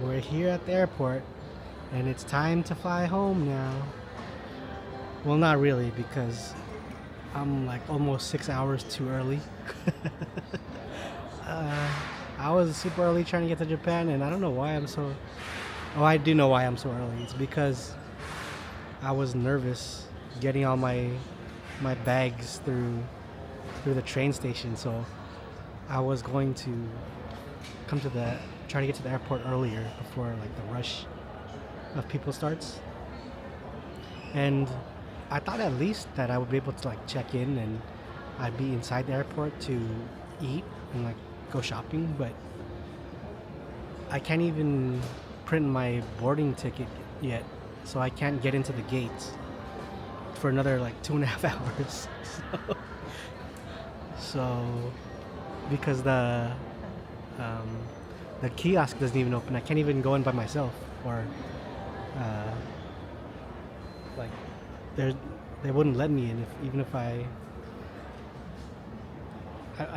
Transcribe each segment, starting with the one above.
we're here at the airport, and it's time to fly home now. Well, not really, because I'm like almost 6 hours too early. uh, I was super early trying to get to Japan, and I don't know why I'm so. Oh, I do know why I'm so early. It's because I was nervous getting all my bags through the train station, so I was going to come to the try to get to the airport earlier before like the rush of people starts. And I thought at least that I would be able to like check in and I'd be inside the airport to eat and like go shopping, but I can't even print my boarding ticket yet, so I can't get into the gates for another like 2.5 hours. So because um, the kiosk doesn't even open, I can't even go in by myself, or uh, like there they wouldn't let me in if even if I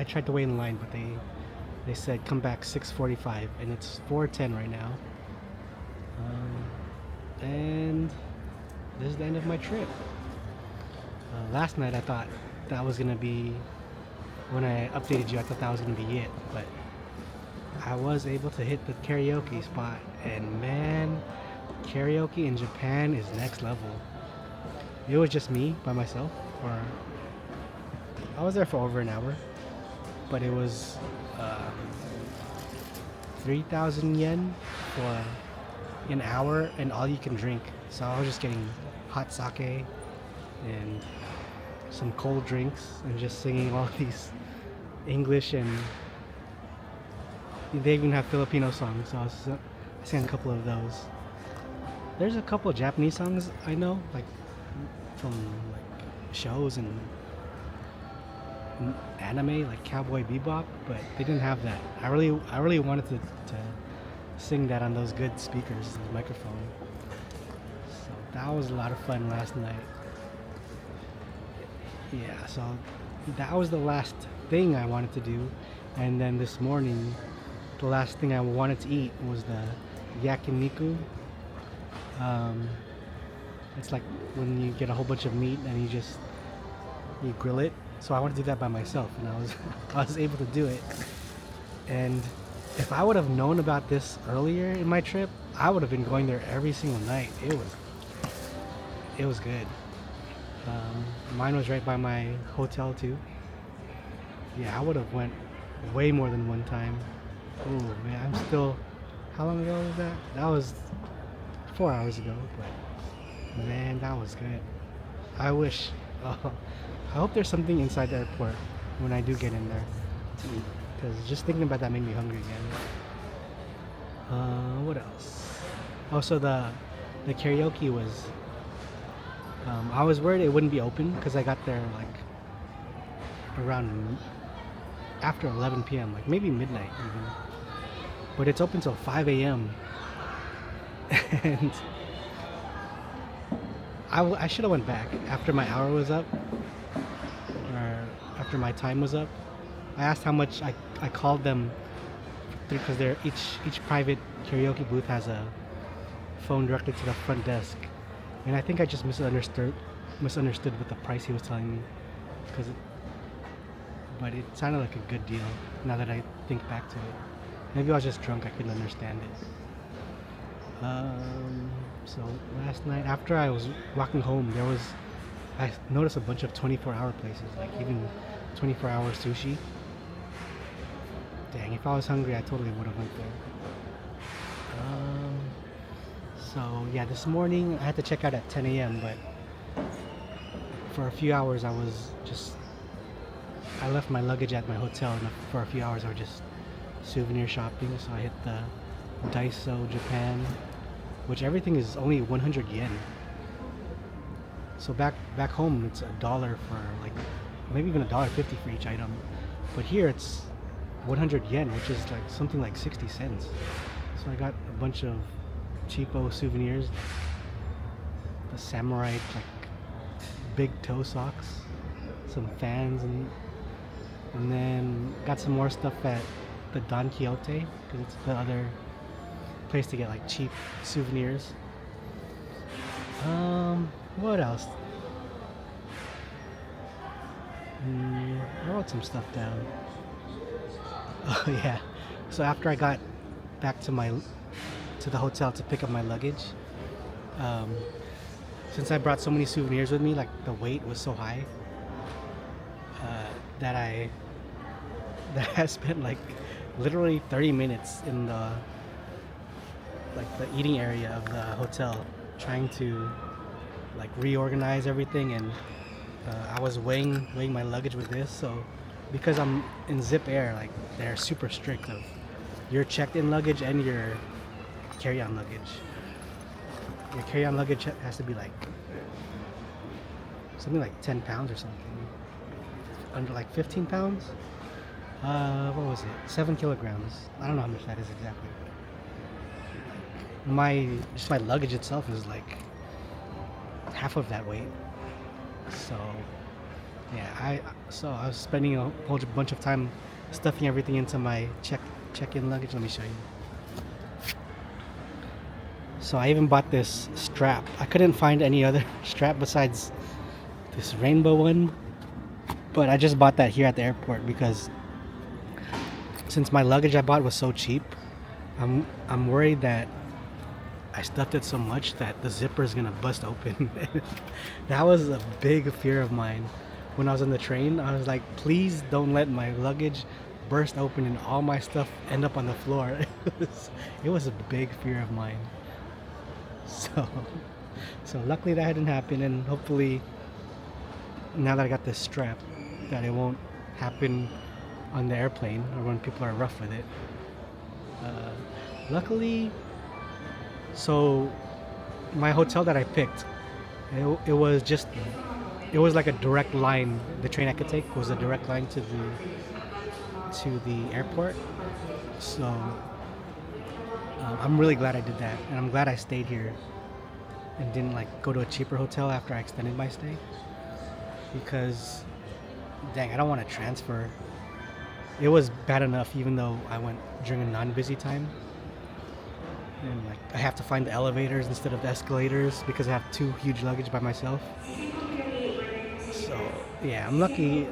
tried to wait in line, but they said come back 6:45, and it's 4:10 right now. And this is the end of my trip. Last night I thought that was gonna be when I updated you. I thought that was gonna be it, but I was able to hit the karaoke spot, and man, karaoke in Japan is next level. It was just me by myself, or I was there for over an hour, but it was 3,000 yen for an hour and all you can drink. So I was just getting hot sake and some cold drinks and just singing all these English, and they even have Filipino songs. So I sang a couple of those. There's a couple of Japanese songs I know, like from like shows and anime, like Cowboy Bebop, but they didn't have that. I really wanted to sing that on those good speakers, the microphone. So that was a lot of fun last night. Yeah, so that was the last thing I wanted to do, and then this morning, the last thing I wanted to eat was the yakiniku. Um, it's like when you get a whole bunch of meat and you grill it. So I wanted to do that by myself, and I was I was able to do it. And if I would have known about this earlier in my trip, I would have been going there every single night. It was good. Mine was right by my hotel too. Yeah, I would have went way more than one time. Oh man, I'm still. How long ago was that? That was 4 hours ago. But man, that was good. I wish. Oh, I hope there's something inside the airport when I do get in there to eat. Because just thinking about that made me hungry again. What else? Also, the karaoke was. I was worried it wouldn't be open because I got there like around after 11 p.m., like maybe midnight even. But it's open till 5 a.m. And I should have went back after my hour was up, or after my time was up. I asked how much. I called them because they're each private karaoke booth has a phone directly to the front desk, and I think I just misunderstood what the price he was telling me, because but it sounded like a good deal. Now that I think back to it, maybe I was just drunk. I couldn't understand it. So last night after I was walking home, I noticed a bunch of 24-hour places, like even 24-hour sushi. Dang, if I was hungry, I totally would have went there. So yeah, this morning I had to check out at 10 a.m., but for a few hours I left my luggage at my hotel, and for a few hours I was just souvenir shopping. So I hit the Daiso Japan, which everything is only 100 yen. So back home it's $1 for like maybe even $1.50 for each item, but here it's 100 yen, which is like something like 60 cents. So I got a bunch of cheapo souvenirs, the samurai like big toe socks, some fans, and then got some more stuff at the Don Quixote because it's the other place to get like cheap souvenirs. What else? I wrote some stuff down. Oh yeah. So after I got back to the hotel to pick up my luggage, um, since I brought so many souvenirs with me, like the weight was so high that I that I spent like literally 30 minutes in the eating area of the hotel trying to like reorganize everything, and I was weighing my luggage with this. So because I'm in Zip Air, like they're super strict of your checked-in luggage and your carry-on luggage. Your carry-on luggage has to be like something like 10 pounds or something. Under like 15 pounds? What was it? 7 kilograms. I don't know how much that is exactly. My luggage itself is like half of that weight. So yeah, I was spending a whole bunch of time stuffing everything into my check-in luggage. Let me show you. So I even bought this strap. I couldn't find any other strap besides this rainbow one, but I just bought that here at the airport because since my luggage I bought was so cheap, I'm worried that I stuffed it so much that the zipper is gonna bust open. That was a big fear of mine when I was on the train. I was like, please don't let my luggage burst open and all my stuff end up on the floor. It was a big fear of mine. So luckily that didn't happen, and hopefully now that I got this strap, that it won't happen on the airplane or when people are rough with it. Luckily, so my hotel that I picked, it was like a direct line. The train I could take was a direct line to the airport. So I'm really glad I did that, and I'm glad I stayed here and didn't like go to a cheaper hotel after I extended my stay, because dang, I don't want to transfer. It was bad enough even though I went during a non-busy time, and like I have to find the elevators instead of the escalators because I have two huge luggage by myself. So yeah, I'm lucky.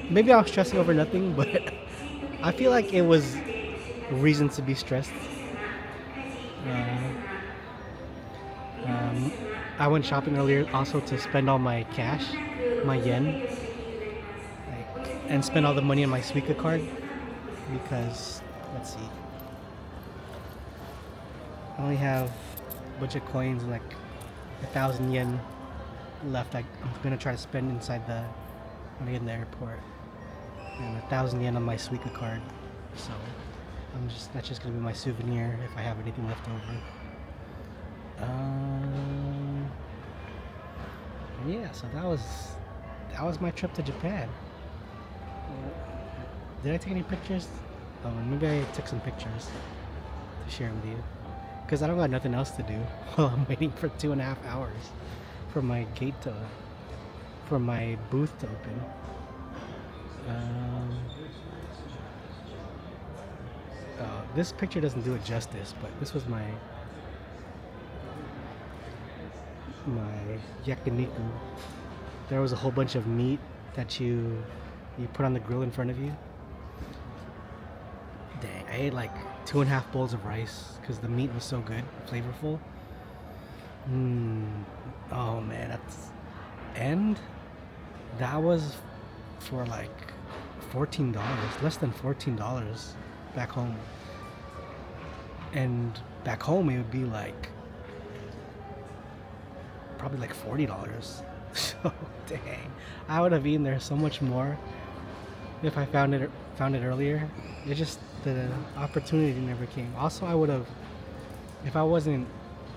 Maybe I was stressing over nothing, but I feel like it was reason to be stressed. Uh, um, I went shopping earlier also to spend all my cash, my yen, like, and spend all the money on my Suica card because let's see, I only have a bunch of coins and like 1,000 yen left. I'm gonna try to spend inside when I get in the airport, and 1,000 yen on my Suica card. So that's just gonna be my souvenir if I have anything left over. Yeah, so that was my trip to Japan. Did I take any pictures? Oh, maybe I took some pictures to share with you, because I don't got nothing else to do while I'm waiting for 2.5 hours for my for my booth to open. This picture doesn't do it justice, but this was my yakiniku. There was a whole bunch of meat that you put on the grill in front of you. Dang, I ate like 2.5 bowls of rice because the meat was so good, flavorful. Oh man, and that was for like $14, less than $14 back home. And back home it would be like probably like $40. So dang, I would have eaten there so much more if I found it earlier. It just, the opportunity never came. Also, I would have, if I wasn't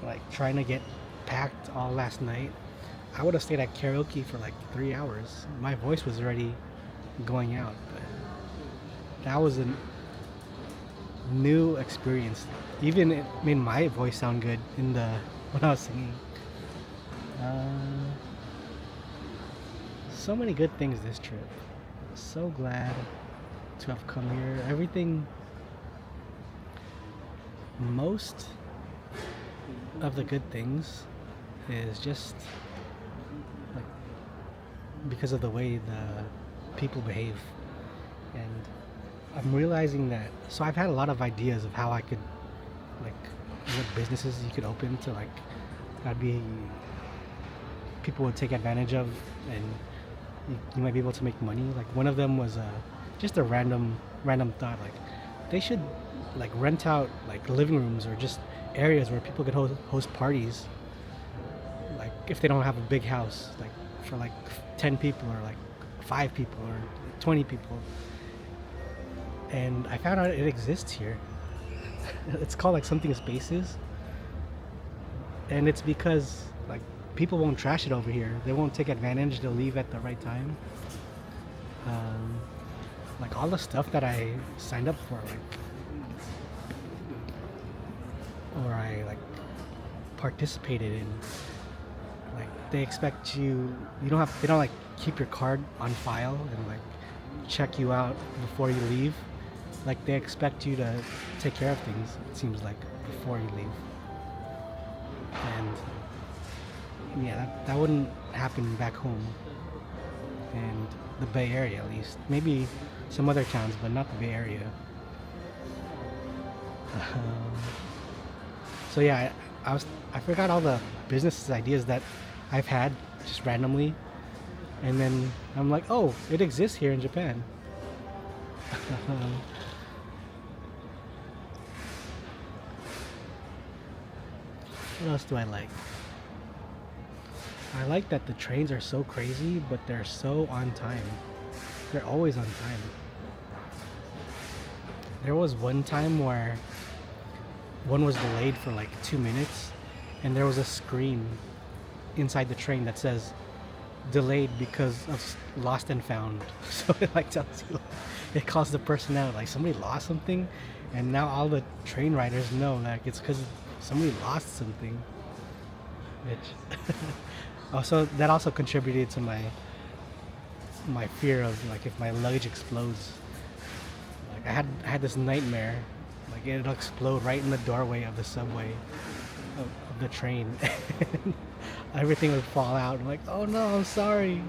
like trying to get packed all last night, I would have stayed at karaoke for like 3 hours. My voice was already going out, but that was a new experience. Even it made my voice sound good when I was singing. So many good things this trip. So glad to have come here. Everything, most of the good things is just like because of the way the people behave. And I'm realizing that. So I've had a lot of ideas of how I could, like, what businesses you could open to, like, that'd be people would take advantage of, and you might be able to make money. Like one of them was just a random thought. Like they should like rent out like living rooms or just areas where people could host parties. Like if they don't have a big house, like for like 10 people or like 5 people or 20 people. And I found out it exists here. It's called like something spaces, and it's because like people won't trash it over here. They won't take advantage. They'll leave at the right time. Um, like all the stuff that I signed up for, like, or I like participated in, like they expect you. You don't have. They don't like keep your card on file and like check you out before you leave. Like they expect you to take care of things. It seems like before you leave. And yeah, that wouldn't happen back home in the Bay Area, at least. Maybe some other towns, but not the Bay Area. Um, so yeah, I forgot all the business ideas that I've had just randomly, and then I'm like, oh, it exists here in Japan. What else do I like? I like that the trains are so crazy, but they're so on time. They're always on time. There was one time where one was delayed for like 2 minutes, and there was a screen inside the train that says delayed because of lost and found. So it like tells you, it calls the person out like somebody lost something, and now all the train riders know that it's because somebody lost something. Which also that also contributed to my fear of like if my luggage explodes. Like I had this nightmare, like it'll explode right in the doorway of the subway of the train. Everything would fall out. I'm like, oh no, I'm sorry.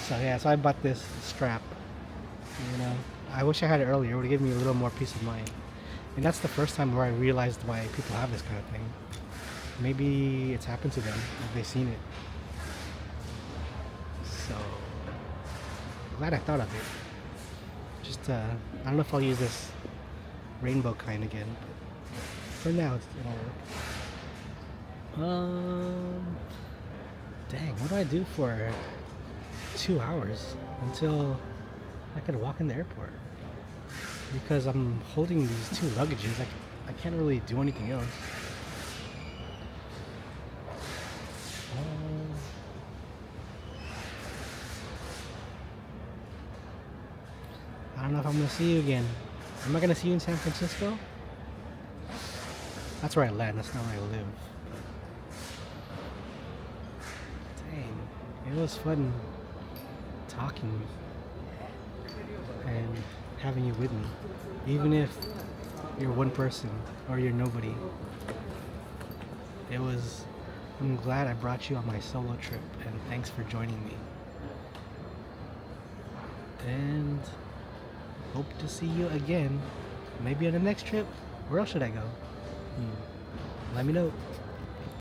So yeah, so I bought this strap. You know, I wish I had it earlier. It would give me a little more peace of mind. And that's the first time where I realized why people have this kind of thing. Maybe it's happened to them, if they've seen it. So glad I thought of it. Just I don't know if I'll use this rainbow kind again, but for now it'll work. Dang, what do I do for 2 hours until I could walk in the airport? Because I'm holding these 2 luggages, I can't really do anything else. I don't know if I'm gonna see you again. Am I gonna see you in San Francisco? That's where I land, that's not where I live. Dang, it was fun talking and having you with me. Even if you're one person or you're nobody. I'm glad I brought you on my solo trip, and thanks for joining me. And hope to see you again. Maybe on the next trip. Where else should I go? Let me know.